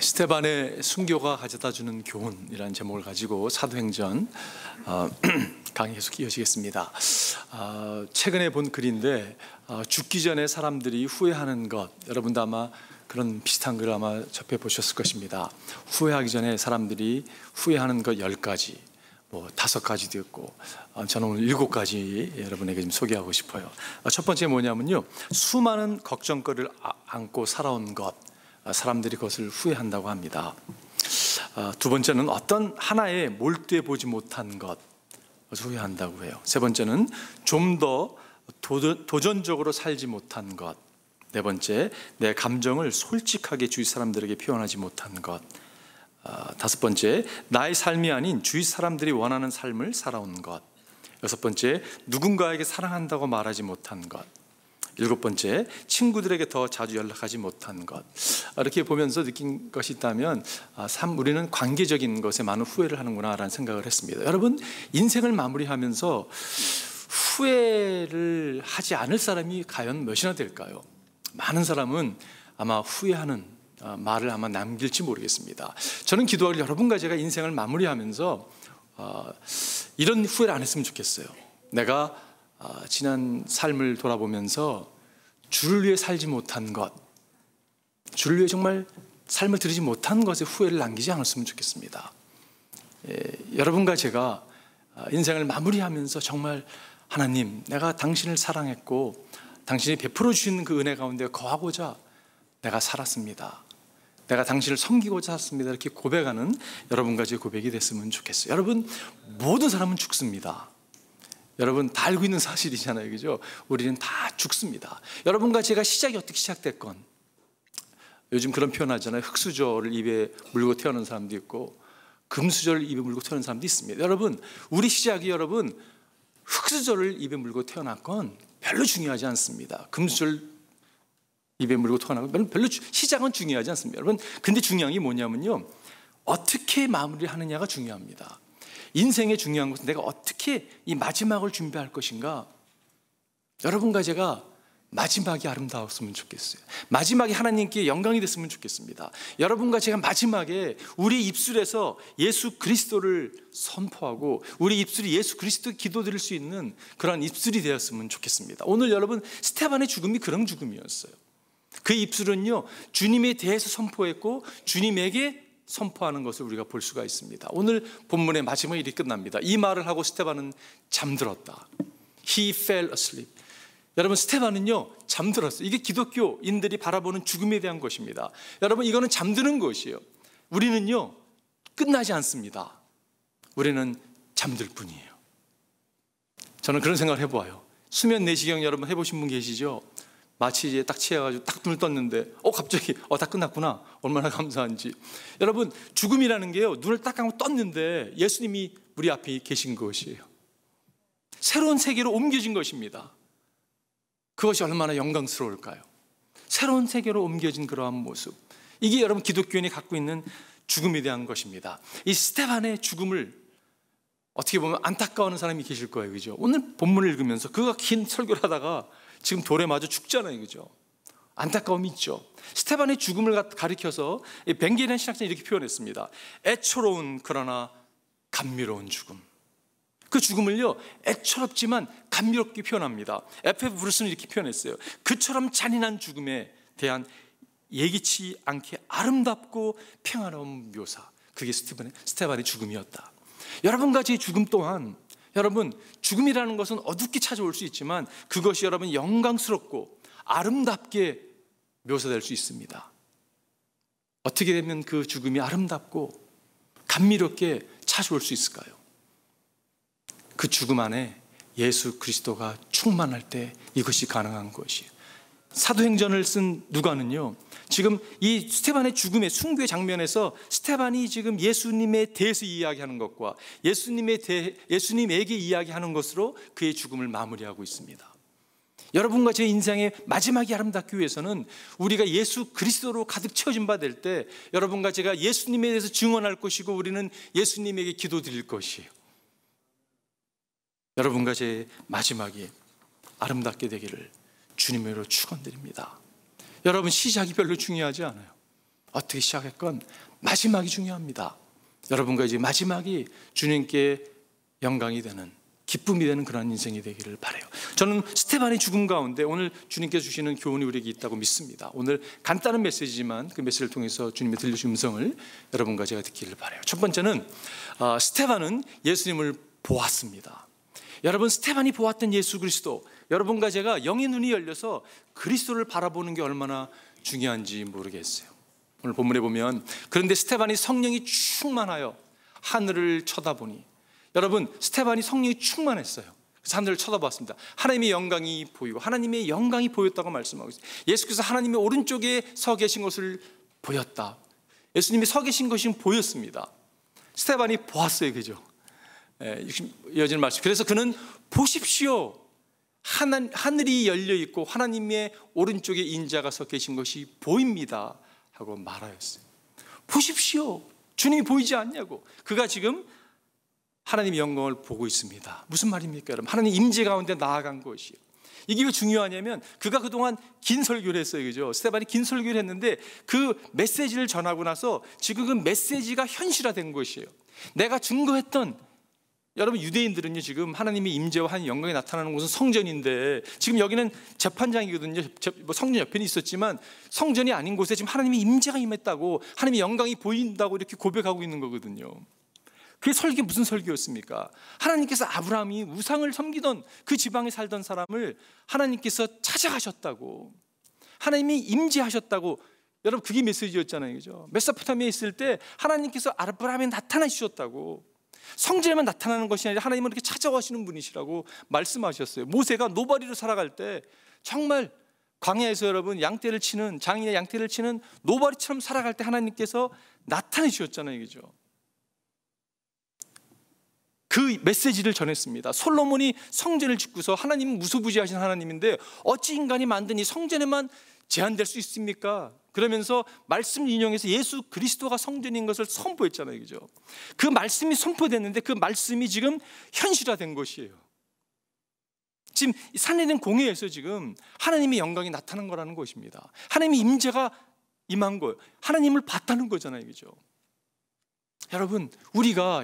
스테반의 순교가 가져다주는 교훈이라는 제목을 가지고 사도행전 강의 계속 이어지겠습니다. 최근에 본 글인데 죽기 전에 사람들이 후회하는 것, 여러분도 아마 그런 비슷한 글을 아마 접해 보셨을 것입니다. 후회하기 전에 사람들이 후회하는 것 10가지, 뭐 5가지도 있고, 저는 오늘 7가지 여러분에게 좀 소개하고 싶어요. 첫 번째 뭐냐면요, 수많은 걱정거리를 안고 살아온 것, 사람들이 그것을 후회한다고 합니다. 두 번째는 어떤 하나에 몰두해 보지 못한 것, 후회한다고 해요. 세 번째는 좀 더 도전적으로 살지 못한 것. 네 번째, 내 감정을 솔직하게 주위 사람들에게 표현하지 못한 것. 다섯 번째, 나의 삶이 아닌 주위 사람들이 원하는 삶을 살아온 것. 여섯 번째, 누군가에게 사랑한다고 말하지 못한 것. 일곱 번째, 친구들에게 더 자주 연락하지 못한 것. 이렇게 보면서 느낀 것이 있다면 우리는 관계적인 것에 많은 후회를 하는구나 라는 생각을 했습니다. 여러분, 인생을 마무리하면서 후회를 하지 않을 사람이 과연 몇이나 될까요? 많은 사람은 아마 후회하는 말을 아마 남길지 모르겠습니다. 저는 기도하길 여러분과 제가 인생을 마무리하면서 이런 후회를 안 했으면 좋겠어요. 내가 지난 삶을 돌아보면서 주를 위해 살지 못한 것, 주를 위해 정말 삶을 드리지 못한 것에 후회를 남기지 않았으면 좋겠습니다. 여러분과 제가 인생을 마무리하면서 정말 하나님, 내가 당신을 사랑했고 당신이 베풀어 주신 그 은혜 가운데 거하고자 내가 살았습니다. 내가 당신을 섬기고자 살았습니다. 이렇게 고백하는 여러분과 제 고백이 됐으면 좋겠어요. 여러분, 모든 사람은 죽습니다. 여러분 다 알고 있는 사실이잖아요, 그죠? 우리는 다 죽습니다. 여러분과 제가 시작이 어떻게 시작됐건, 요즘 그런 표현 하잖아요. 흙수저를 입에 물고 태어난 사람도 있고 금수저를 입에 물고 태어난 사람도 있습니다. 여러분, 우리 시작이 여러분 흙수저를 입에 물고 태어났건 별로 중요하지 않습니다. 금수저를 입에 물고 태어나건 별로 시작은 중요하지 않습니다. 여러분, 근데 중요한 게 뭐냐면요, 어떻게 마무리를 하느냐가 중요합니다. 인생의 중요한 것은 내가 어떻게 이 마지막을 준비할 것인가. 여러분과 제가 마지막이 아름다웠으면 좋겠어요. 마지막에 하나님께 영광이 됐으면 좋겠습니다. 여러분과 제가 마지막에 우리 입술에서 예수 그리스도를 선포하고 우리 입술이 예수 그리스도 기도드릴 수 있는 그런 입술이 되었으면 좋겠습니다. 오늘 여러분, 스테반의 죽음이 그런 죽음이었어요. 그 입술은요, 주님에 대해서 선포했고 주님에게 선포하는 것을 우리가 볼 수가 있습니다. 오늘 본문의 마지막 일이 끝납니다. 이 말을 하고 스테반은 잠들었다. He fell asleep. 여러분, 스테반은요 잠들었어요. 이게 기독교인들이 바라보는 죽음에 대한 것입니다. 여러분, 이거는 잠드는 것이에요. 우리는요 끝나지 않습니다. 우리는 잠들 뿐이에요. 저는 그런 생각을 해보아요. 수면 내시경 여러분 해보신 분 계시죠? 마치 이제 딱 취해가지고 딱 눈을 떴는데 갑자기 다 끝났구나. 얼마나 감사한지. 여러분, 죽음이라는 게요, 눈을 딱 감고 떴는데 예수님이 우리 앞에 계신 것이에요. 새로운 세계로 옮겨진 것입니다. 그것이 얼마나 영광스러울까요? 새로운 세계로 옮겨진 그러한 모습, 이게 여러분 기독교인이 갖고 있는 죽음에 대한 것입니다. 이 스테반의 죽음을 어떻게 보면 안타까워하는 사람이 계실 거예요, 그죠? 오늘 본문을 읽으면서 그가 긴 설교를 하다가 지금 돌에 맞아 죽잖아요, 그죠? 안타까움이 있죠. 스테반의 죽음을 가리켜서 벵게리안 신학자는 이렇게 표현했습니다. 애처로운 그러나 감미로운 죽음. 그 죽음을요, 애처롭지만 감미롭게 표현합니다. F.F. 브루스는 이렇게 표현했어요. 그처럼 잔인한 죽음에 대한 예기치 않게 아름답고 평화로운 묘사, 그게 스테반의 죽음이었다. 여러분과 제 죽음 또한, 여러분, 죽음이라는 것은 어둡게 찾아올 수 있지만 그것이 여러분 영광스럽고 아름답게 묘사될 수 있습니다. 어떻게 되면 그 죽음이 아름답고 감미롭게 찾아올 수 있을까요? 그 죽음 안에 예수 그리스도가 충만할 때 이것이 가능한 것이에요. 사도행전을 쓴 누가는요, 지금 이 스테반의 죽음의 순교의 장면에서 스테반이 지금 예수님에 대해서 이야기하는 것과 예수님에게 이야기하는 것으로 그의 죽음을 마무리하고 있습니다. 여러분과 제 인생의 마지막이 아름답기 위해서는 우리가 예수 그리스도로 가득 채워진 바 될 때 여러분과 제가 예수님에 대해서 증언할 것이고 우리는 예수님에게 기도드릴 것이에요. 여러분과 제 마지막이 아름답게 되기를 주님으로 축원드립니다. 여러분, 시작이 별로 중요하지 않아요. 어떻게 시작했건 마지막이 중요합니다. 여러분과 이제 마지막이 주님께 영광이 되는, 기쁨이 되는 그런 인생이 되기를 바라요. 저는 스데반의 죽음 가운데 오늘 주님께서 주시는 교훈이 우리에게 있다고 믿습니다. 오늘 간단한 메시지지만 그 메시지를 통해서 주님의 들려주신 음성을 여러분과 제가 듣기를 바라요. 첫 번째는 스데반은 예수님을 보았습니다. 여러분, 스데반이 보았던 예수 그리스도, 여러분과 제가 영의 눈이 열려서 그리스도를 바라보는 게 얼마나 중요한지 모르겠어요. 오늘 본문에 보면, 그런데 스데반이 성령이 충만하여 하늘을 쳐다보니, 여러분, 스데반이 성령이 충만했어요. 그래서 하늘을 쳐다봤습니다. 하나님의 영광이 보이고, 하나님의 영광이 보였다고 말씀하고 있어요. 예수께서 하나님의 오른쪽에 서 계신 것을 보였다. 예수님이 서 계신 것이 보였습니다. 스데반이 보았어요, 그죠? 이어지는 말씀. 그래서 그는 보십시오, 하늘이 열려 있고 하나님의 오른쪽에 인자가 서 계신 것이 보입니다 하고 말하였어요. 보십시오, 주님이 보이지 않냐고. 그가 지금 하나님의 영광을 보고 있습니다. 무슨 말입니까, 여러분? 하나님 임재 가운데 나아간 것이요. 이게 왜 중요하냐면, 그가 그동안 긴 설교를 했어요, 그죠? 스데반이 긴 설교를 했는데 그 메시지를 전하고 나서 지금 그 메시지가 현실화된 것이에요. 내가 증거했던, 여러분, 유대인들은요, 지금 하나님의 임재와 하나님의 영광이 나타나는 곳은 성전인데, 지금 여기는 재판장이거든요. 성전 옆에는 있었지만 성전이 아닌 곳에 지금 하나님의 임재가 임했다고, 하나님의 영광이 보인다고 이렇게 고백하고 있는 거거든요. 그게 설교, 무슨 설교였습니까? 하나님께서 아브라함이 우상을 섬기던 그 지방에 살던 사람을 하나님께서 찾아가셨다고, 하나님이 임재하셨다고. 여러분, 그게 메시지였잖아요, 그죠? 메소포타미아에 있을 때 하나님께서 아브라함에 나타나셨다고, 성전에만 나타나는 것이 아니라 하나님은 이렇게 찾아오시는 분이시라고 말씀하셨어요. 모세가 노바리로 살아갈 때 정말 광야에서, 여러분, 양떼를 치는, 장인의 양떼를 치는 노바리처럼 살아갈 때 하나님께서 나타내주셨잖아요, 그죠? 그 메시지를 전했습니다. 솔로몬이 성전을 짓고서, 하나님은 무소부지하신 하나님인데 어찌 인간이 만든 이 성전에만 제한될 수 있습니까? 그러면서 말씀 인용해서 예수 그리스도가 성전인 것을 선포했잖아요, 그죠? 그 말씀이 선포됐는데 그 말씀이 지금 현실화된 것이에요. 지금 산에는 공회에서 지금 하나님의 영광이 나타난 거라는 것입니다. 하나님의 임재가 임한 거예요. 하나님을 봤다는 거잖아요, 그죠? 여러분, 우리가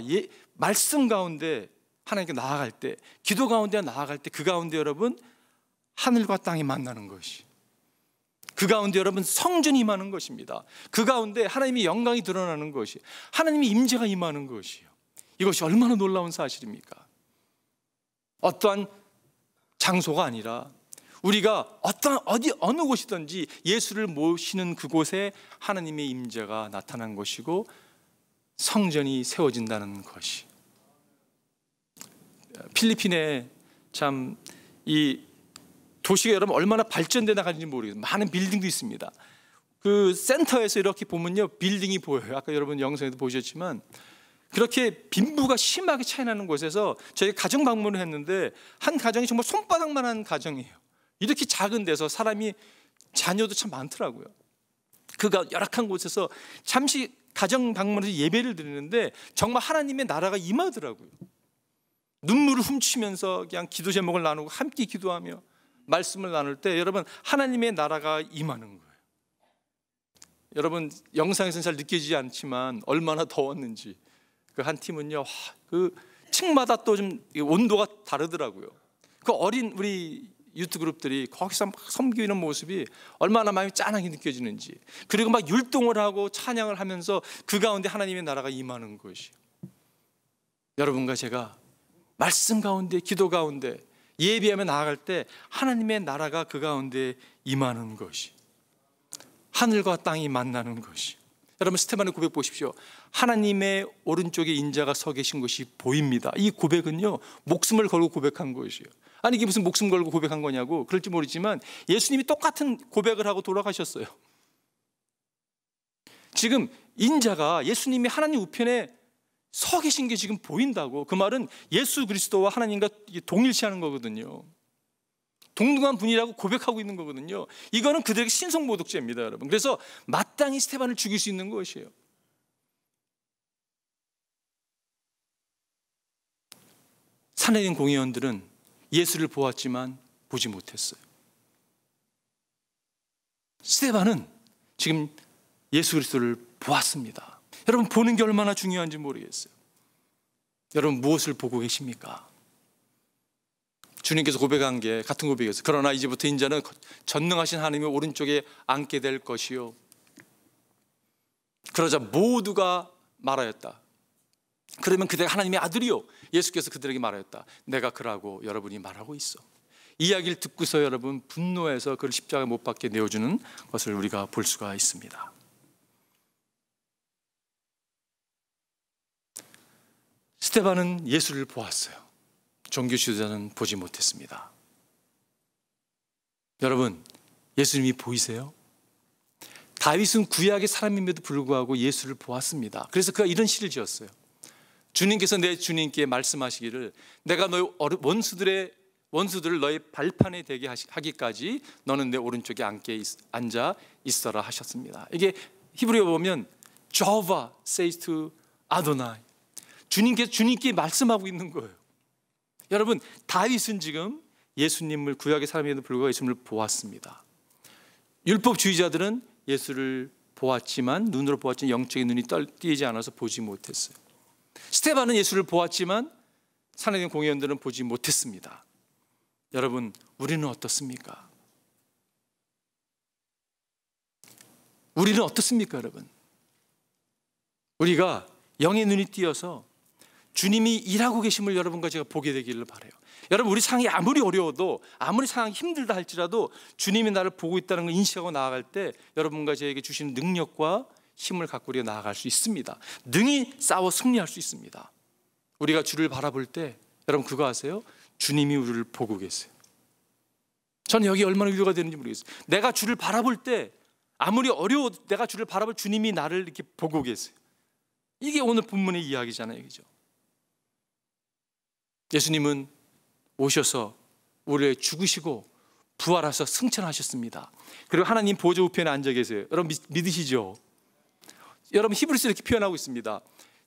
말씀 가운데 하나님께 나아갈 때, 기도 가운데 나아갈 때, 그 가운데 여러분 하늘과 땅이 만나는 것이, 그 가운데 여러분 성전이 임하는 것입니다. 그 가운데 하나님의 영광이 드러나는 것이, 하나님의 임재가 임하는 것이요. 이것이 얼마나 놀라운 사실입니까? 어떠한 장소가 아니라 우리가 어느 곳이든지 예수를 모시는 그곳에 하나님의 임재가 나타난 것이고 성전이 세워진다는 것이. 필리핀에 참 이 도시가 여러분 얼마나 발전돼 나가는지 모르겠어요. 많은 빌딩도 있습니다. 그 센터에서 이렇게 보면요, 빌딩이 보여요. 아까 여러분 영상에도 보셨지만 그렇게 빈부가 심하게 차이 나는 곳에서 저희가 가정 방문을 했는데, 한 가정이 정말 손바닥만한 가정이에요. 이렇게 작은 데서 사람이, 자녀도 참 많더라고요. 그가 열악한 곳에서 잠시 가정 방문해서 예배를 드리는데 정말 하나님의 나라가 임하더라고요. 눈물을 훔치면서 그냥 기도 제목을 나누고 함께 기도하며 말씀을 나눌 때 여러분 하나님의 나라가 임하는 거예요. 여러분 영상에서는 잘 느껴지지 않지만 얼마나 더웠는지. 그 한 팀은요, 그 층마다 또 좀 온도가 다르더라고요. 그 어린 우리 유트 그룹들이 거기서 막 섬기는 모습이 얼마나 마음이 짠하게 느껴지는지, 그리고 막 율동을 하고 찬양을 하면서 그 가운데 하나님의 나라가 임하는 것이. 여러분과 제가 말씀 가운데, 기도 가운데, 예배하며 나아갈 때 하나님의 나라가 그 가운데 임하는 것이, 하늘과 땅이 만나는 것이. 여러분 스데반의 고백 보십시오. 하나님의 오른쪽에 인자가 서 계신 것이 보입니다. 이 고백은요, 목숨을 걸고 고백한 것이에요. 아니 이게 무슨 목숨 걸고 고백한 거냐고 그럴지 모르지만 예수님이 똑같은 고백을 하고 돌아가셨어요. 지금 인자가 예수님이 하나님 우편에 서 계신 게 지금 보인다고. 그 말은 예수 그리스도와 하나님과 동일시하는 거거든요. 동등한 분이라고 고백하고 있는 거거든요. 이거는 그들에게 신성모독죄입니다, 여러분. 그래서 마땅히 스데반을 죽일 수 있는 것이에요. 산헤드린 공회원들은 예수를 보았지만 보지 못했어요. 스데반은 지금 예수 그리스도를 보았습니다. 여러분, 보는 게 얼마나 중요한지 모르겠어요. 여러분, 무엇을 보고 계십니까? 주님께서 고백한 게 같은 고백이었어요. 그러나 이제부터 인자는 전능하신 하나님의 오른쪽에 앉게 될 것이요. 그러자 모두가 말하였다. 그러면 그대가 하나님의 아들이요. 예수께서 그들에게 말하였다. 내가 그라고 여러분이 말하고 있어. 이야기를 듣고서 여러분 분노해서 그를 십자가에 못 박게 내어주는 것을 우리가 볼 수가 있습니다. 스데반은 예수를 보았어요. 종교 지도자는 보지 못했습니다. 여러분, 예수님이 보이세요? 다윗은 구약의 사람임에도 불구하고 예수를 보았습니다. 그래서 그가 이런 시를 지었어요. 주님께서 내 주님께 말씀하시기를 내가 너희 원수들을 너희 발판에 대게 하기까지 너는 내 오른쪽에 앉아 있어라 하셨습니다. 이게 히브리어 보면 Jehovah says to Adonai. 주님께 말씀하고 있는 거예요. 여러분, 다윗은 지금 예수님을 구약의 사람임에도 불구하고 예수님을 보았습니다. 율법주의자들은 예수를 보았지만 눈으로 보았지만 영적인 눈이 띄지 않아서 보지 못했어요. 스데반은 예수를 보았지만 산헤드린 공회원들은 보지 못했습니다. 여러분, 우리는 어떻습니까? 우리는 어떻습니까, 여러분? 우리가 영의 눈이 띄어서 주님이 일하고 계심을 여러분과 제가 보게 되기를 바라요. 여러분, 우리 상황이 아무리 어려워도 아무리 상황이 힘들다 할지라도 주님이 나를 보고 있다는 걸 인식하고 나아갈 때 여러분과 저에게 주시는 능력과 힘을 갖고 우리가 나아갈 수 있습니다. 능히 싸워 승리할 수 있습니다. 우리가 주를 바라볼 때 여러분 그거 아세요? 주님이 우리를 보고 계세요. 저는 여기 얼마나 위로가 되는지 모르겠어요. 내가 주를 바라볼 때 아무리 어려워도 내가 주를 바라볼 주님이 나를 이렇게 보고 계세요. 이게 오늘 본문의 이야기잖아요, 그죠? 예수님은 오셔서 우리를 죽으시고 부활하셔서 승천하셨습니다. 그리고 하나님 보좌 우편에 앉아 계세요. 여러분 믿으시죠? 여러분 히브리서 이렇게 표현하고 있습니다.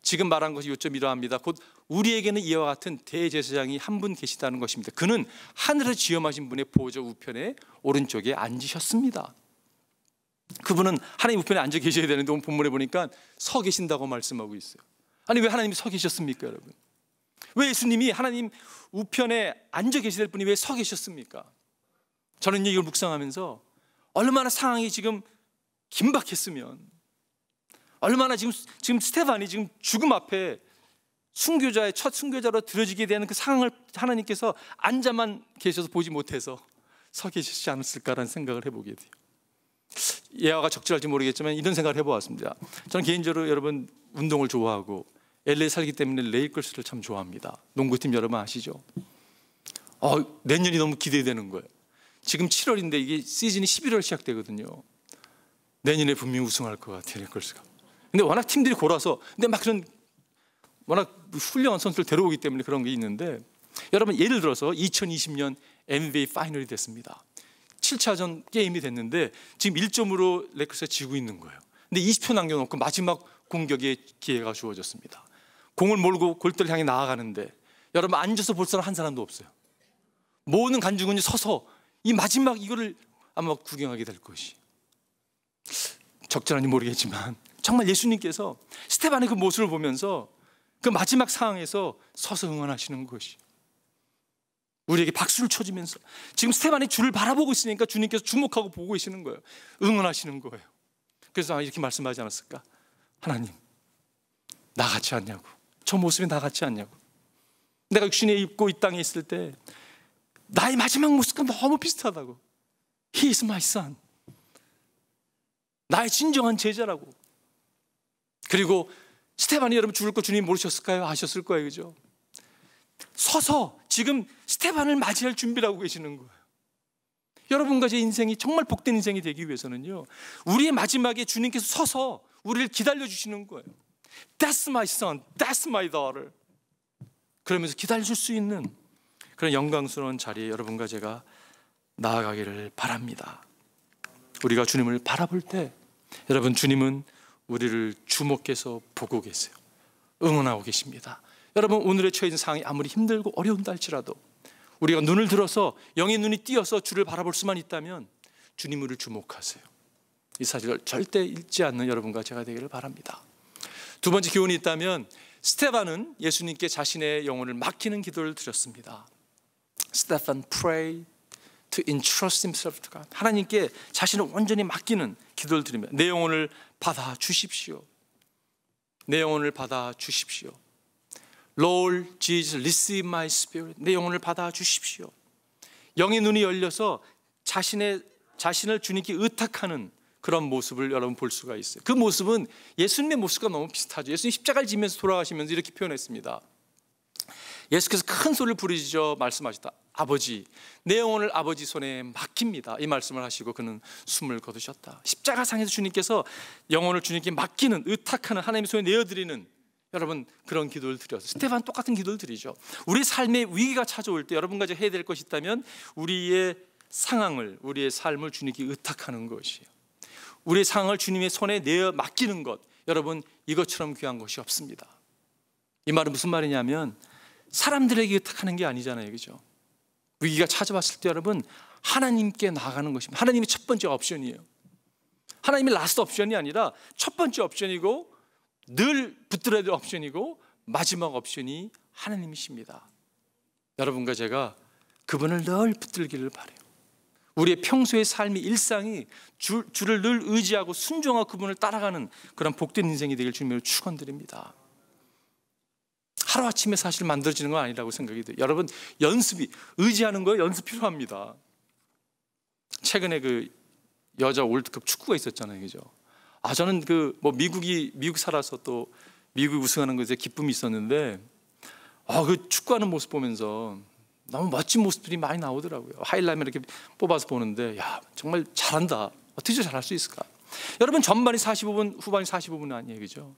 지금 말한 것이 요점 이러합니다. 곧 우리에게는 이와 같은 대제사장이 한 분 계시다는 것입니다. 그는 하늘에 지엄하신 분의 보좌 우편에 오른쪽에 앉으셨습니다. 그분은 하나님 우편에 앉아 계셔야 되는데 오늘 본문에 보니까 서 계신다고 말씀하고 있어요. 아니 왜 하나님이 서 계셨습니까, 여러분? 왜 예수님이 하나님 우편에 앉아 계실 분이 왜 서 계셨습니까? 저는 이걸 묵상하면서 얼마나 상황이 지금 긴박했으면, 얼마나 지금 스데반이 지금 죽음 앞에 순교자의 첫 순교자로 들어지게 되는 그 상황을 하나님께서 앉아만 계셔서 보지 못해서 서 계시지 않았을까라는 생각을 해보게 돼요. 예화가 적절할지 모르겠지만 이런 생각을 해보았습니다. 저는 개인적으로 여러분 운동을 좋아하고 LA 살기 때문에 레이커스를 참 좋아합니다. 농구팀 여러분 아시죠? 내년이 너무 기대되는 거예요. 지금 7월인데 이게 시즌이 11월 시작되거든요. 내년에 분명히 우승할 것 같아요, 레이커스가. 근데 워낙 팀들이 골아서, 근데 막 그런 워낙 훌륭한 선수를 데려오기 때문에 그런 게 있는데, 여러분 예를 들어서 2020년 NBA 파이널이 됐습니다. 7차전 게임이 됐는데 지금 1점으로 레이커스가 지고 있는 거예요. 근데 20초 남겨놓고 마지막 공격의 기회가 주어졌습니다. 공을 몰고 골대를 향해 나아가는데 여러분 앉아서 볼 사람 한 사람도 없어요. 모든 관중은 서서 이 마지막 이거를 아마 구경하게 될 것이. 적절한지 모르겠지만 정말 예수님께서 스데반의 그 모습을 보면서 그 마지막 상황에서 서서 응원하시는 것이, 우리에게 박수를 쳐주면서 지금 스데반이 주를 바라보고 있으니까 주님께서 주목하고 보고 계시는 거예요. 응원하시는 거예요. 그래서 이렇게 말씀하지 않았을까? 하나님, 나 같지 않냐고. 저 모습이 나 같지 않냐고. 내가 육신에 입고 이 땅에 있을 때 나의 마지막 모습과 너무 비슷하다고. He is my son. 나의 진정한 제자라고. 그리고 스데반이 여러분 죽을 거 주님 모르셨을까요? 아셨을 거예요, 그죠? 서서 지금 스데반을 맞이할 준비를 하고 계시는 거예요. 여러분과 제 인생이 정말 복된 인생이 되기 위해서는요, 우리의 마지막에 주님께서 서서 우리를 기다려 주시는 거예요. That's my son, that's my daughter. 그러면서 기다려줄 수 있는 그런 영광스러운 자리에 여러분과 제가 나아가기를 바랍니다. 우리가 주님을 바라볼 때 여러분 주님은 우리를 주목해서 보고 계세요. 응원하고 계십니다. 여러분 오늘의 처해진 상황이 아무리 힘들고 어려운다 할지라도 우리가 눈을 들어서 영의 눈이 띄어서 주를 바라볼 수만 있다면 주님 우리를 주목하세요. 이 사실을 절대 잊지 않는 여러분과 제가 되기를 바랍니다. 두 번째 교훈이 있다면, 스데반은 예수님께 자신의 영혼을 맡기는 기도를 드렸습니다. Stephen prayed to entrust himself to God. 하나님께 자신을 온전히 맡기는 기도를 드립니다. 내 영혼을 받아 주십시오. 내 영혼을 받아 주십시오. Lord Jesus, receive my spirit. 내 영혼을 받아 주십시오. 영의 눈이 열려서 자신을 주님께 의탁하는 그런 모습을 여러분 볼 수가 있어요. 그 모습은 예수님의 모습과 너무 비슷하죠. 예수님 십자가를 지면서 돌아가시면서 이렇게 표현했습니다. 예수께서 큰 소리를 부르짖어 말씀하셨다. 아버지, 내 영혼을 아버지 손에 맡깁니다. 이 말씀을 하시고 그는 숨을 거두셨다. 십자가상에서 주님께서 영혼을 주님께 맡기는, 의탁하는, 하나님의 손에 내어드리는, 여러분 그런 기도를 드렸어요. 스데반 똑같은 기도를 드리죠. 우리 삶에 위기가 찾아올 때 여러분과 제가 해야 될 것이 있다면, 우리의 상황을, 우리의 삶을 주님께 의탁하는 것이에요. 우리의 상황을 주님의 손에 내어 맡기는 것, 여러분 이것처럼 귀한 것이 없습니다. 이 말은 무슨 말이냐면, 사람들에게 의탁하는 게 아니잖아요, 그죠? 위기가 찾아왔을 때 여러분 하나님께 나아가는 것입니다. 하나님이 첫 번째 옵션이에요. 하나님이 라스트 옵션이 아니라 첫 번째 옵션이고, 늘 붙들어야 될 옵션이고, 마지막 옵션이 하나님이십니다. 여러분과 제가 그분을 늘 붙들기를 바라요. 우리의 평소의 삶의 일상이 주를 늘 의지하고 순종하고 그분을 따라가는 그런 복된 인생이 되길 주님으로 축원드립니다. 하루아침에 사실 만들어지는 건 아니라고 생각이 돼요. 여러분 연습이, 의지하는 거에 연습 필요합니다. 최근에 그 여자 월드컵 축구가 있었잖아요, 그죠? 저는 미국 살아서 또 미국 우승하는 것에 기쁨이 있었는데, 그 축구하는 모습 보면서 너무 멋진 모습들이 많이 나오더라고요. 하이라이트를 이렇게 뽑아서 보는데, 야 정말 잘한다. 어떻게 잘할 수 있을까? 여러분 전반이 45분, 후반이 45분 아니에요, 그죠?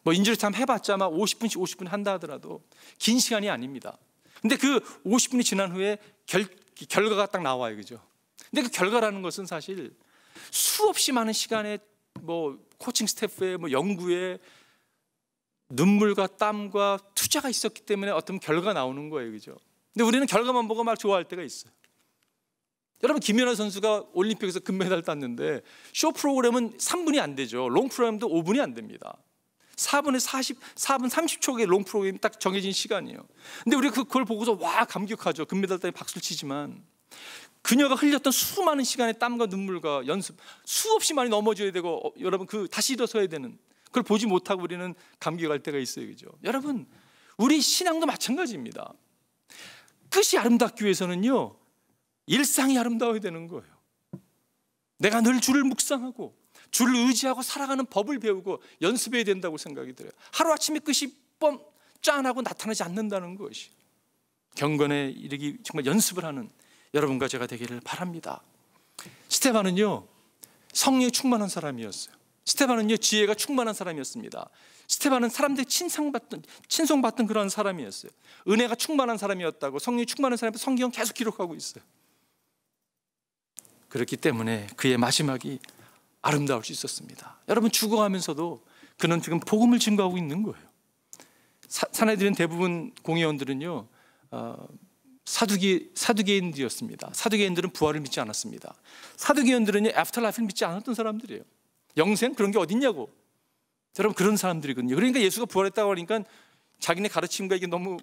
인주리 타임 해봤자 막 50분씩 50분 한다 하더라도 긴 시간이 아닙니다. 근데 그 50분이 지난 후에 결과가 딱 나와요, 그죠? 근데 그 결과라는 것은 사실 수없이 많은 시간에 코칭 스태프의 연구에 눈물과 땀과 투자가 있었기 때문에 어떤 결과가 나오는 거예요, 그죠? 근데 우리는 결과만 보고 막 좋아할 때가 있어요. 여러분 김연아 선수가 올림픽에서 금메달 땄는데, 쇼 프로그램은 3분이 안 되죠. 롱 프로그램도 5분이 안 됩니다. 4분 30초의 롱 프로그램이 딱 정해진 시간이에요. 근데 우리가 그걸 보고서 와 감격하죠. 금메달 따위 박수를 치지만, 그녀가 흘렸던 수많은 시간의 땀과 눈물과 연습, 수없이 많이 넘어져야 되고, 여러분 다시 일어서야 되는, 그걸 보지 못하고 우리는 감격할 때가 있어요, 그죠? 여러분 우리 신앙도 마찬가지입니다. 끝이 아름답기 위해서는요, 일상이 아름다워야 되는 거예요. 내가 늘 주를 묵상하고 주를 의지하고 살아가는 법을 배우고 연습해야 된다고 생각이 들어요. 하루아침에 끝이 짠하고 나타나지 않는다는 것이, 경건에 이르기 정말 연습을 하는 여러분과 제가 되기를 바랍니다. 스데반은요 성령이 충만한 사람이었어요. 스데반은요 지혜가 충만한 사람이었습니다. 스데반은 사람들이 친송받던 그런 사람이었어요. 은혜가 충만한 사람이었다고, 성령이 충만한 사람이 성경은 계속 기록하고 있어요. 그렇기 때문에 그의 마지막이 아름다울 수 있었습니다. 여러분 죽어가면서도 그는 지금 복음을 증거하고 있는 거예요. 사내들은 대부분 공회원들은요 사두개인들이었습니다. 사두개인들은 부활을 믿지 않았습니다. 사두개인들은요 애프터라이프를 믿지 않았던 사람들이에요. 영생 그런 게 어딨냐고, 여러분 그런 사람들이거든요. 그러니까 예수가 부활했다고 하니까 자기네 가르침과 이게 너무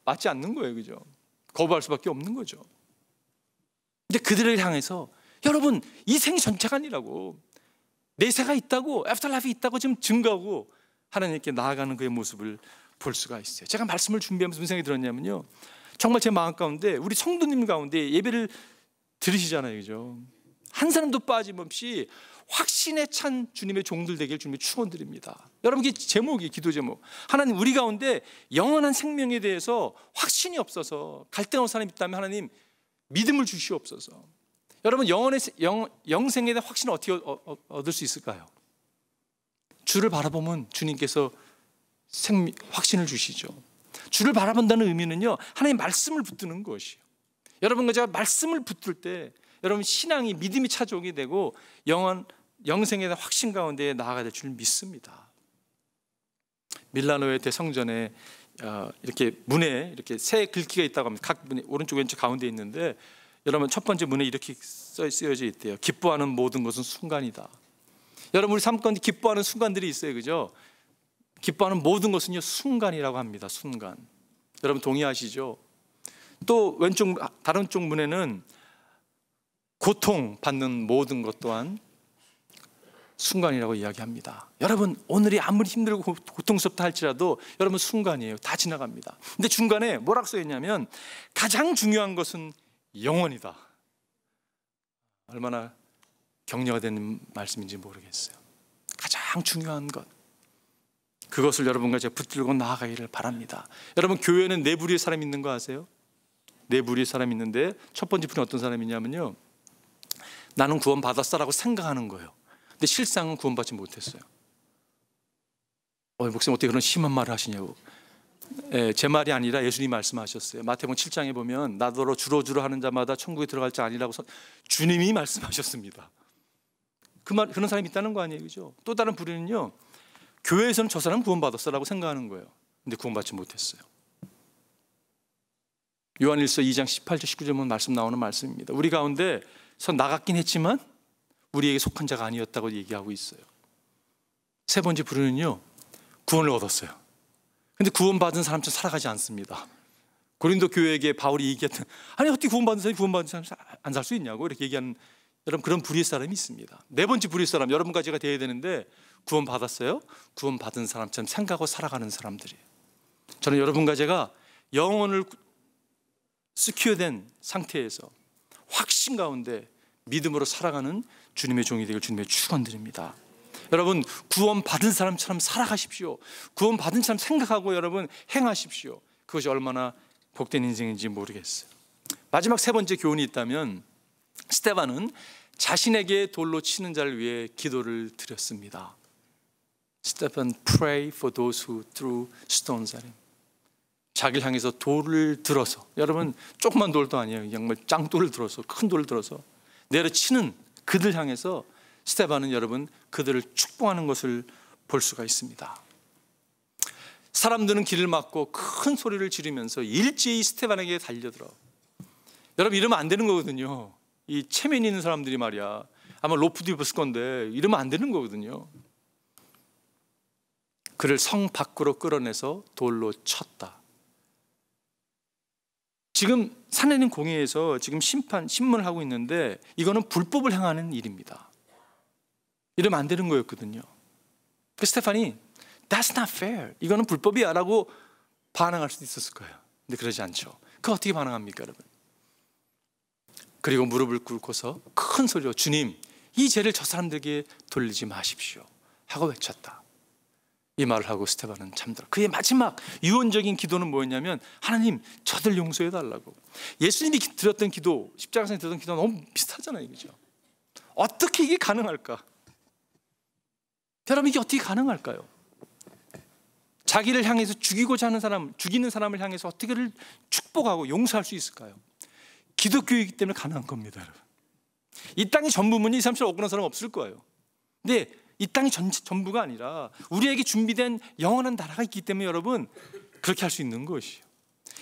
맞지 않는 거예요, 그죠? 거부할 수밖에 없는 거죠. 근데 그들을 향해서 여러분 이 생 전체가 아니라고, 내세가 있다고, 애프터라이프 있다고 지금 증거하고 하나님께 나아가는 그의 모습을 볼 수가 있어요. 제가 말씀을 준비하면서 무슨 생각이 들었냐면요, 정말 제 마음 가운데 우리 성도님 가운데 예배를 들으시잖아요, 그죠? 한 사람도 빠짐없이 확신에 찬 주님의 종들 되길 주님의 축원드립니다. 여러분 이 제목이 기도 제목, 하나님 우리 가운데 영원한 생명에 대해서 확신이 없어서 갈등하는 사람이 있다면 하나님 믿음을 주시옵소서. 여러분 영생에 대한 확신을 어떻게 얻을 수 있을까요? 주를 바라보면 주님께서 확신을 주시죠. 주를 바라본다는 의미는요 하나님 말씀을 붙드는 것이에요. 여러분과 제가 말씀을 붙들 때 여러분 신앙이, 믿음이 찾아오게 되고 영생에 대한 확신 가운데 나아가야 될 줄 믿습니다. 밀라노의 대성전에 이렇게 문에 이렇게 세 글귀가 있다고 합니다. 각 문이 오른쪽 왼쪽 가운데 있는데, 여러분 첫 번째 문에 이렇게 쓰여져 있대요. 기뻐하는 모든 것은 순간이다. 여러분 우리 삶 가운데 기뻐하는 순간들이 있어요, 그죠? 기뻐하는 모든 것은요 순간이라고 합니다. 순간. 여러분 동의하시죠? 또 왼쪽 다른 쪽 문에는 고통받는 모든 것 또한 순간이라고 이야기합니다. 여러분 오늘이 아무리 힘들고 고통스럽다 할지라도 여러분 순간이에요. 다 지나갑니다. 근데 중간에 뭐라고 써있냐면 가장 중요한 것은 영원이다. 얼마나 격려가 되는 말씀인지 모르겠어요. 가장 중요한 것, 그것을 여러분과 제가 붙들고 나아가기를 바랍니다. 여러분 교회는 네 부류의 사람이 있는 거 아세요? 네 부류의 사람이 있는데 첫 번째 분이 어떤 사람이냐면요, 나는 구원받았어라고 생각하는 거예요. 근데 실상은 구원받지 못했어요. 목사님 어떻게 그런 심한 말을 하시냐고. 제 말이 아니라 예수님이 말씀하셨어요. 마태복음 7장에 보면 나더러 주로 하는 자마다 천국에 들어갈 자 아니라고 주님이 말씀하셨습니다. 그런 사람이 있다는 거 아니에요, 그죠? 또 다른 부류는요, 교회에서는 저 사람 구원받았어라고 생각하는 거예요. 근데 구원받지 못했어요. 요한일서 2장 18절 19절 보면 말씀 나오는 말씀입니다. 우리 가운데서 나갔긴 했지만 우리에게 속한 자가 아니었다고 얘기하고 있어요. 세 번째 부류는요, 구원을 얻었어요. 근데 구원받은 사람처럼 살아가지 않습니다. 고린도 교회에게 바울이 얘기했던, 아니 어떻게 구원받은 사람이 안 살 수 있냐고 이렇게 얘기하는, 여러분 그런 부류의 사람이 있습니다. 네 번째 부류의 사람, 여러분과 제가 되어야 되는데 구원받았어요? 구원받은 사람처럼 생각하고 살아가는 사람들이에요. 저는 여러분과 제가 영혼을 스큐어된 상태에서 확신 가운데 믿음으로 살아가는 주님의 종이 되길 주님의 축원드립니다. 여러분 구원받은 사람처럼 살아가십시오. 구원받은 사람 생각하고 여러분 행하십시오. 그것이 얼마나 복된 인생인지 모르겠어요. 마지막 세 번째 교훈이 있다면, 스데반은 자신에게 돌로 치는 자를 위해 기도를 드렸습니다. 스데반 pray for those who threw stones at him. 자기를 향해서 돌을 들어서, 여러분 조그만 돌도 아니에요, 정말 짱돌을 들어서, 큰 돌을 들어서 내려치는 그들 향해서 스데반은 여러분 그들을 축복하는 것을 볼 수가 있습니다. 사람들은 길을 막고 큰 소리를 지르면서 일제히 스데반에게 달려들어. 여러분 이러면 안 되는 거거든요. 이 체면이 있는 사람들이 말이야, 아마 로프도 입었을 건데 이러면 안 되는 거거든요. 그를 성 밖으로 끌어내서 돌로 쳤다. 지금 사내는 공회에서 지금 신문을 하고 있는데 이거는 불법을 행하는 일입니다. 이러면 안 되는 거였거든요. 그 스테판이 That's not fair, 이거는 불법이야 라고 반항할 수도 있었을 거예요. 근데 그러지 않죠. 그 어떻게 반항합니까 여러분? 그리고 무릎을 꿇고서 큰 소리로 주님, 이 죄를 저 사람들에게 돌리지 마십시오 하고 외쳤다. 이 말을 하고 스데반은 잠들어. 그의 마지막 유언적인 기도는 뭐였냐면, 하나님 저들 용서해 달라고. 예수님이 드렸던 기도, 십자가에서 드렸던 기도는 너무 비슷하잖아요, 그죠? 어떻게 이게 가능할까? 여러분 이게 어떻게 가능할까요? 자기를 향해서 죽이고자 하는 사람, 죽이는 사람을 향해서 어떻게를 축복하고 용서할 수 있을까요? 기독교이기 때문에 가능한 겁니다, 여러분. 이 땅의 전부면 이 사람처럼 억울한 사람 없을 거예요. 근데 이 땅이 전부가 아니라 우리에게 준비된 영원한 나라가 있기 때문에 여러분 그렇게 할 수 있는 것이에요.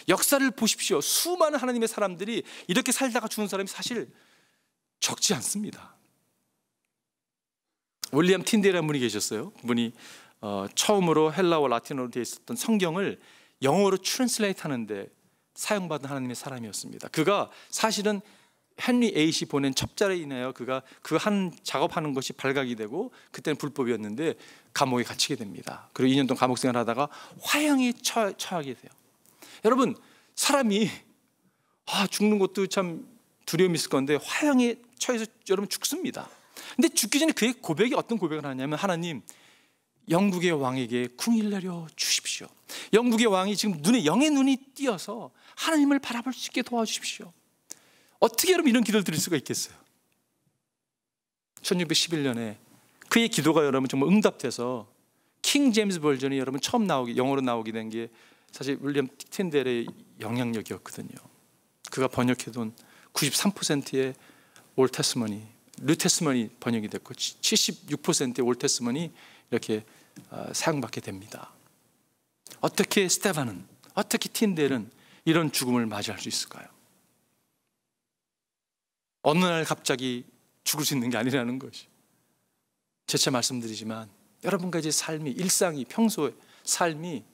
역사를 보십시오. 수많은 하나님의 사람들이 이렇게 살다가 죽은 사람이 사실 적지 않습니다. 윌리엄 틴데이라는 분이 계셨어요. 그분이 처음으로 헬라어 라틴어로 되어 있었던 성경을 영어로 트랜슬레이트 하는데 사용받은 하나님의 사람이었습니다. 그가 사실은 헨리 에잇이 보낸 첩자에 인하여 그가 그 한 작업하는 것이 발각이 되고, 그때는 불법이었는데 감옥에 갇히게 됩니다. 그리고 2년 동안 감옥 생활하다가 화형에 처하게 돼요. 여러분 사람이 죽는 것도 참 두려움이 있을 건데 화형에 처해서 여러분 죽습니다. 근데 죽기 전에 그의 고백이 어떤 고백을 하냐면, 하나님 영국의 왕에게 궁을 내려 주십시오. 영국의 왕이 지금 영의 눈이 띄어서 하나님을 바라볼 수 있게 도와주십시오. 어떻게 여러분 이런 기도를 드릴 수가 있겠어요? 1611년에 그의 기도가 여러분 정말 응답돼서 킹 제임스 버전이 여러분 처음 영어로 나오게 된 게 사실 윌리엄 틴델의 영향력이었거든요. 그가 번역해둔 93%의 올 테스머니, 뉴 테스머니 번역이 됐고 76%의 올 테스머니 이렇게 사용받게 됩니다. 어떻게 스데반은, 어떻게 틴델은 이런 죽음을 맞이할 수 있을까요? 어느 날 갑자기 죽을 수 있는 게 아니라는 것이. 재차 말씀드리지만 여러분과 이제 삶이, 일상이, 평소의 삶이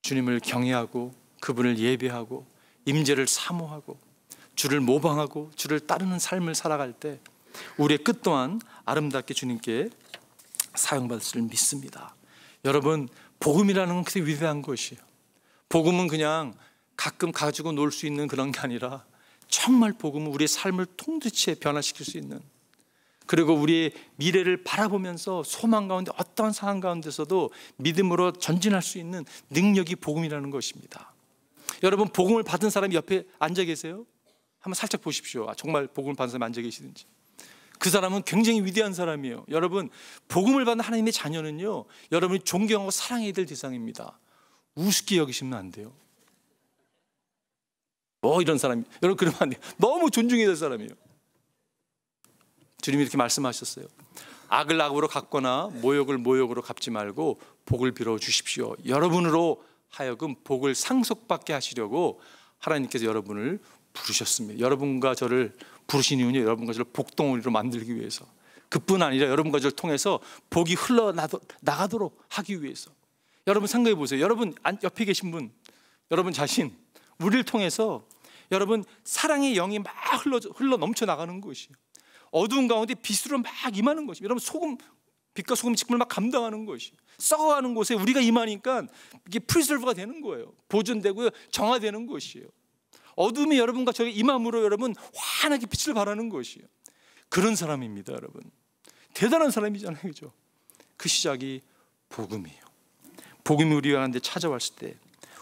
주님을 경외하고 그분을 예배하고 임재를 사모하고 주를 모방하고 주를 따르는 삶을 살아갈 때 우리의 끝 또한 아름답게 주님께 사용받을 줄 믿습니다. 여러분, 복음이라는 건 그렇게 위대한 것이에요. 복음은 그냥 가끔 가지고 놀 수 있는 그런 게 아니라 정말 복음은 우리의 삶을 통도체 변화시킬 수 있는, 그리고 우리의 미래를 바라보면서 소망 가운데 어떠한 상황 가운데서도 믿음으로 전진할 수 있는 능력이 복음이라는 것입니다. 여러분, 복음을 받은 사람이 옆에 앉아 계세요? 한번 살짝 보십시오. 정말 복음을 받은 사람이 앉아 계시는지. 그 사람은 굉장히 위대한 사람이에요. 여러분, 복음을 받은 하나님의 자녀는요, 여러분이 존경하고 사랑해야 될 대상입니다. 우습게 여기시면 안 돼요. 이런 사람이, 여러분 그러면 안 돼요. 너무 존중해야 될 사람이에요. 주님이 이렇게 말씀하셨어요. 악을 악으로 갚거나 모욕을 모욕으로 갚지 말고 복을 빌어 주십시오. 여러분으로 하여금 복을 상속받게 하시려고 하나님께서 여러분을 부르셨습니다. 여러분과 저를 부르신 이유는 여러분과 저를 복덩어리로 만들기 위해서, 그뿐 아니라 여러분과 저를 통해서 복이 흘러나가도록 하기 위해서. 여러분 생각해 보세요. 여러분 옆에 계신 분, 여러분 자신, 우리를 통해서 여러분 사랑의 영이 막 흘러 넘쳐 나가는 것이에요. 어두운 가운데 빛으로 막 임하는 것이에요. 여러분 빛과 소금 직분을 막 감당하는 것이에요. 썩어가는 곳에 우리가 임하니까 이게 프리저브가 되는 거예요. 보존되고요, 정화되는 것이에요. 어둠이 여러분과 저에게 임함으로 여러분 환하게 빛을 발하는 것이에요. 그런 사람입니다. 여러분 대단한 사람이잖아요, 그죠? 그 시작이 복음이에요. 복음이 우리 가운데 찾아왔을 때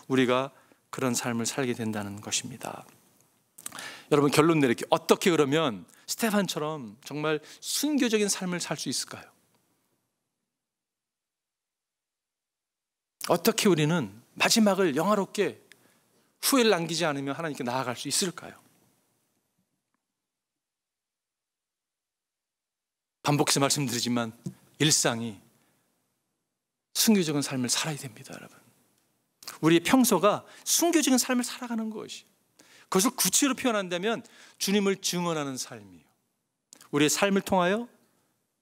우리가 그런 삶을 살게 된다는 것입니다. 여러분 결론 내릴게요. 어떻게 그러면 스테반처럼 정말 순교적인 삶을 살 수 있을까요? 어떻게 우리는 마지막을 영화롭게 후회를 남기지 않으면 하나님께 나아갈 수 있을까요? 반복해서 말씀드리지만 일상이 순교적인 삶을 살아야 됩니다. 여러분, 우리의 평소가 순교적인 삶을 살아가는 것이, 그것을 구체로 표현한다면 주님을 증언하는 삶이에요. 우리의 삶을 통하여,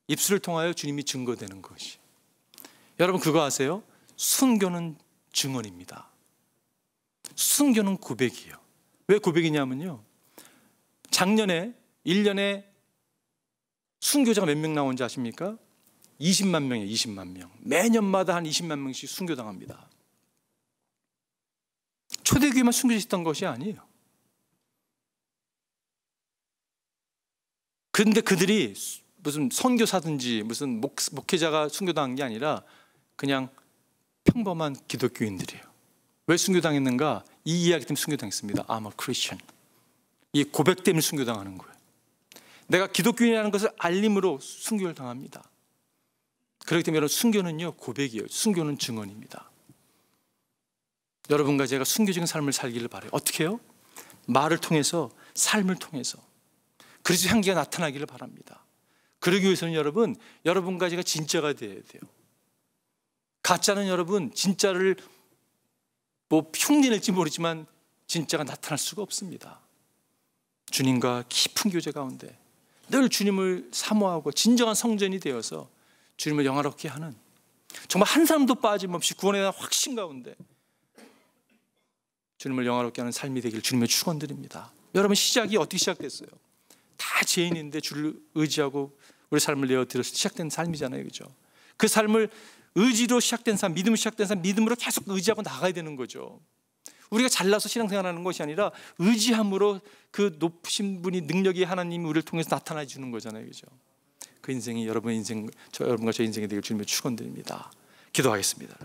입술을 통하여 주님이 증거되는 것이. 여러분 그거 아세요? 순교는 증언입니다. 순교는 고백이에요. 왜 고백이냐면요, 작년에 1년에 순교자가 몇 명 나온지 아십니까? 20만 명이에요. 20만 명. 매년마다 한 20만 명씩 순교당합니다. 초대교회만 순교했던 것이 아니에요. 그런데 그들이 무슨 선교사든지 무슨 목회자가 순교당한 게 아니라 그냥 평범한 기독교인들이에요. 왜 순교당했는가? 이 이야기 때문에 순교당했습니다. I'm a Christian. 이 고백 때문에 순교당하는 거예요. 내가 기독교인이라는 것을 알림으로 순교를 당합니다. 그렇기 때문에 여러분, 순교는요 고백이에요. 순교는 증언입니다. 여러분과 제가 순교적인 삶을 살기를 바라요. 어떻게 해요? 말을 통해서, 삶을 통해서 그리스도 향기가 나타나기를 바랍니다. 그러기 위해서는 여러분, 여러분과 제가 진짜가 되어야 돼요. 가짜는 여러분, 진짜를 흉내낼지 모르지만 진짜가 나타날 수가 없습니다. 주님과 깊은 교제 가운데 늘 주님을 사모하고 진정한 성전이 되어서 주님을 영화롭게 하는, 정말 한 사람도 빠짐없이 구원에 대한 확신 가운데 주님을 영화롭게 하는 삶이 되길 주님의 축원드립니다. 여러분 시작이 어떻게 시작됐어요? 다 죄인인데 주를 의지하고 우리 삶을 내어드렸을 때 시작된 삶이잖아요, 그죠? 그 삶을 의지로 시작된 삶, 믿음으로 시작된 삶, 믿음으로 계속 의지하고 나가야 되는 거죠. 우리가 잘나서 신앙생활하는 것이 아니라 의지함으로 그 높으신 분이, 능력이 하나님이 우리를 통해서 나타나 주는 거잖아요, 그죠? 그 인생이 여러분의 인생, 여러분과 저 인생이 되길 주님의 축원드립니다. 기도하겠습니다.